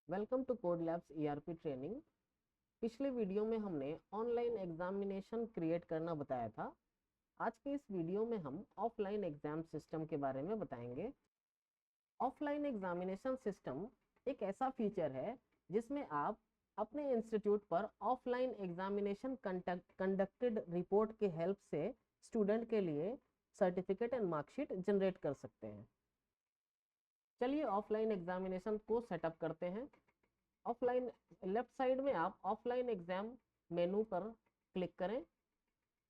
Welcome to code labs ERP training. पिछले video में हमने ऑनलाइन एग्जामिनेशन क्रिएट करना बताया था। आज के इस वीडियो में हम ऑफलाइन एग्जाम सिस्टम के बारे में बताएंगे। ऑफलाइन एग्जामिनेशन सिस्टम एक ऐसा फीचर है जिसमें आप अपने इंस्टीट्यूट पर ऑफलाइन एग्जामिनेशन कंडक्टेड रिपोर्ट के हेल्प से स्टूडेंट के लिए सर्टिफिकेट एंड मार्कशीट जनरेट कर सकते हैं। चलिए ऑफलाइन एग्जामिनेशन को सेटअप करते हैं। ऑफलाइन लेफ्ट साइड में आप ऑफलाइन एग्जाम मेनू पर क्लिक करें,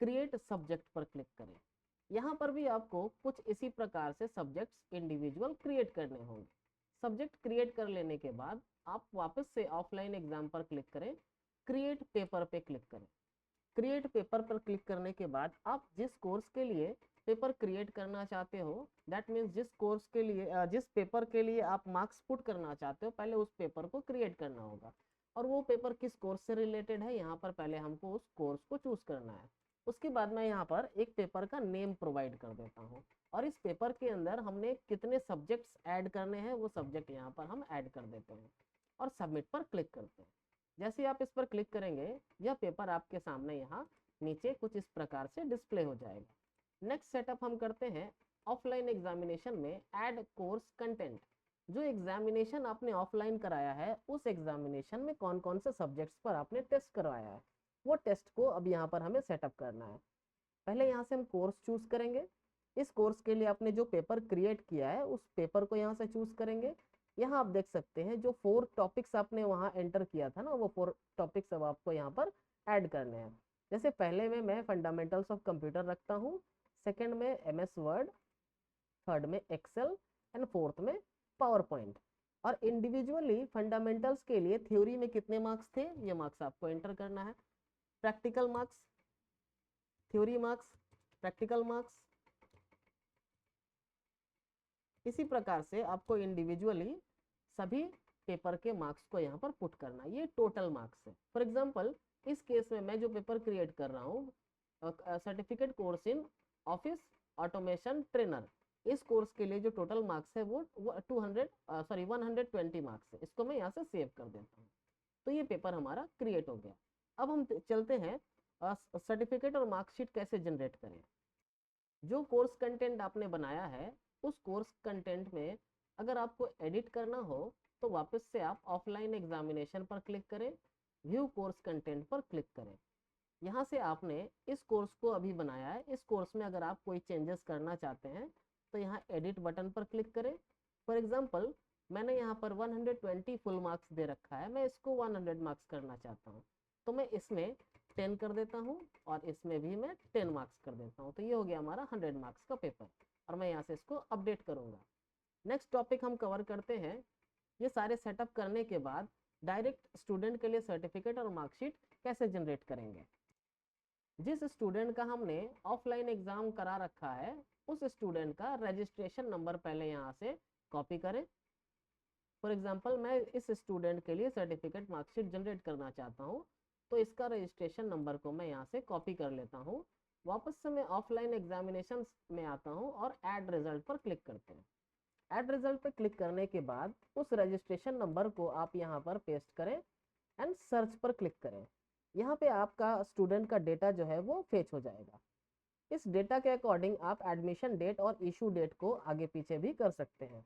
क्रिएट सब्जेक्ट पर क्लिक करें। यहाँ पर भी आपको कुछ इसी प्रकार से सब्जेक्ट्स इंडिविजुअल क्रिएट करने होंगे। सब्जेक्ट क्रिएट कर लेने के बाद आप वापस से ऑफलाइन एग्जाम पर क्लिक करें, क्रिएट पेपर पे क्लिक करें। क्रिएट पेपर पर क्लिक करने के बाद आप जिस कोर्स के लिए पेपर क्रिएट करना चाहते हो, दैट मीन्स जिस कोर्स के लिए जिस पेपर के लिए आप मार्क्स पुट करना चाहते हो, पहले उस पेपर को क्रिएट करना होगा। और वो पेपर किस कोर्स से रिलेटेड है, यहाँ पर पहले हमको उस कोर्स को चूज करना है। उसके बाद मैं यहाँ पर एक पेपर का नेम प्रोवाइड कर देता हूँ और इस पेपर के अंदर हमने कितने सब्जेक्ट्स ऐड करने हैं वो सब्जेक्ट यहाँ पर हम ऐड कर देते हैं और सबमिट पर क्लिक करते हैं। जैसे आप इस पर क्लिक करेंगे, यह पेपर आपके सामने यहाँ नीचे कुछ इस प्रकार से डिस्प्ले हो जाएगा। नेक्स्ट सेटअप हम करते हैं ऑफलाइन एग्जामिनेशन में ऐड कोर्स कंटेंट। जो एग्जामिनेशन आपने ऑफलाइन कराया है, उस एग्जामिनेशन में कौन कौन से सब्जेक्ट्स पर आपने टेस्ट करवाया है, वो टेस्ट को अब यहाँ पर हमें सेटअप करना है। पहले यहाँ से हम कोर्स चूज करेंगे। इस कोर्स के लिए आपने जो पेपर क्रिएट किया है उस पेपर को यहाँ से चूज करेंगे। यहाँ आप देख सकते हैं जो 4 टॉपिक्स आपने वहाँ एंटर किया था ना, वो 4 टॉपिक्स अब आपको यहाँ पर ऐड करने हैं। जैसे पहले में मैं फंडामेंटल्स ऑफ कंप्यूटर रखता हूँ, सेकंड में एमएस वर्ड, थर्ड में एक्सेल एंड फोर्थ में पावर पॉइंट। और इंडिविजुअली फंडामेंटल्स के लिए थ्योरी में कितने मार्क्स थे, ये मार्क्स आपको एंटर करना है। Practical marks, theory marks, practical marks, इसी प्रकार से आपको इंडिविजुअली सभी पेपर के मार्क्स को यहाँ पर पुट करना, ये टोटल मार्क्स है। फॉर एग्जांपल इस केस में मैं जो पेपर क्रिएट कर रहा हूँ, certificate course in office automation trainer, इस कोर्स के लिए जो टोटल मार्क्स है वो 120 मार्क्स है। इसको मैं यहाँ से सेव कर देता हूँ। तो ये पेपर हमारा क्रिएट हो गया। अब हम चलते हैं सर्टिफिकेट और मार्कशीट कैसे जनरेट करें। जो कोर्स कंटेंट आपने बनाया है, उस कोर्स कंटेंट में अगर आपको एडिट करना हो तो वापस से आप ऑफलाइन एग्जामिनेशन पर क्लिक करें, व्यू कोर्स कंटेंट पर क्लिक करें। यहाँ से आपने इस कोर्स को अभी बनाया है, इस कोर्स में अगर आप कोई चेंजेस करना चाहते हैं तो यहाँ एडिट बटन पर क्लिक करें। फॉर एग्जाम्पल मैंने यहाँ पर 120 फुल मार्क्स दे रखा है, मैं इसको 100 मार्क्स करना चाहता हूँ, तो मैं इसमें 10 कर देता हूँ और इसमें भी मैं 10 मार्क्स कर देता हूँ। तो ये हो गया हमारा 100 मार्क्स का पेपर और मैं यहाँ से इसको अपडेट करूँगा। नेक्स्ट टॉपिक हम कवर करते हैं। ये सारे सेटअप करने के बाद डायरेक्ट स्टूडेंट के लिए सर्टिफिकेट और मार्कशीट कैसे जनरेट करेंगे। जिस स्टूडेंट का हमने ऑफलाइन एग्जाम करा रखा है, उस स्टूडेंट का रजिस्ट्रेशन नंबर पहले यहाँ से कॉपी करें। फॉर एग्जाम्पल मैं इस स्टूडेंट के लिए सर्टिफिकेट मार्कशीट जनरेट करना चाहता हूँ, तो इसका रजिस्ट्रेशन नंबर को मैं यहाँ से कॉपी कर लेता हूँ। वापस से मैं ऑफलाइन एग्जामिनेशन में आता हूँ और ऐड रिजल्ट पर क्लिक करते हैं। ऐड रिजल्ट पर क्लिक करने के बाद उस रजिस्ट्रेशन नंबर को आप यहाँ पर पेस्ट करें एंड सर्च पर क्लिक करें। यहाँ पे आपका स्टूडेंट का डेटा जो है वो फेच हो जाएगा। इस डेटा के अकॉर्डिंग आप एडमिशन डेट और इशू डेट को आगे पीछे भी कर सकते हैं।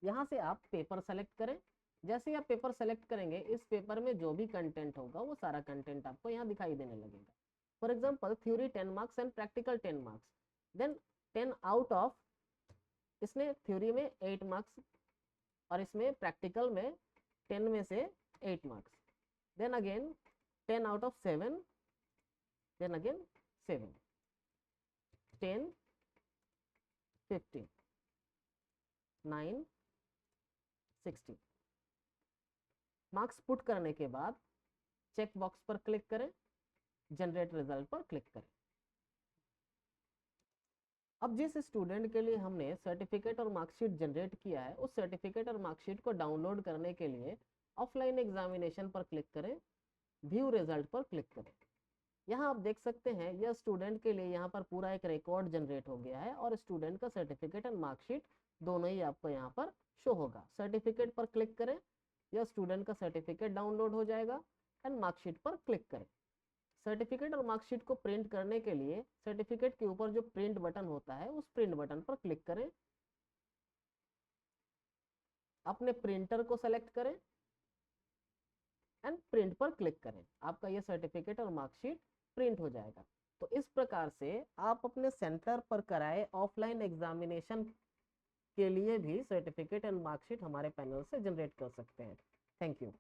यहाँ से आप पेपर सेलेक्ट करें। जैसे ही आप पेपर सेलेक्ट करेंगे, इस पेपर में जो भी कंटेंट होगा वो सारा कंटेंट आपको यहाँ दिखाई देने लगेगा। For example theory 10 marks and practical 10 marks, then 10 out of, इसमें थ्योरी में 8 मार्क्स और इसमें प्रैक्टिकल में 10 में से 8 marks, then again 10 out of 7, then again 7, 10, 15, 9, 16। Marks put करने के बाद चेक बॉक्स पर क्लिक करें, जनरेट रिजल्ट पर क्लिक करें। अब जिस स्टूडेंट के लिए हमने सर्टिफिकेट और मार्कशीट जनरेट किया है, उस सर्टिफिकेट और मार्कशीट को डाउनलोड करने के लिए ऑफलाइन एग्जामिनेशन पर क्लिक करें, व्यू रिजल्ट पर क्लिक करें। यहाँ आप देख सकते हैं यह स्टूडेंट के लिए यहाँ पर पूरा एक रिकॉर्ड जनरेट हो गया है और स्टूडेंट का सर्टिफिकेट एंड मार्कशीट दोनों ही आपको यहाँ पर शो होगा। सर्टिफिकेट पर क्लिक करें, या स्टूडेंट का सर्टिफिकेट डाउनलोड हो जाएगा एंड मार्कशीट पर क्लिक करें। सर्टिफिकेट और मार्कशीट को प्रिंट करने के लिए सर्टिफिकेट के ऊपर जो प्रिंट बटन होता है उस प्रिंट बटन पर क्लिक करें, अपने प्रिंटर को सेलेक्ट करें एंड प्रिंट पर क्लिक करें। आपका ये सर्टिफिकेट और मार्कशीट प्रिंट हो जाएगा। तो इस प्रकार से आप अपने सेंटर पर कराए ऑफलाइन एग्जामिनेशन के लिए भी सर्टिफिकेट एंड मार्कशीट हमारे पैनल से जनरेट कर सकते हैं। Thank you.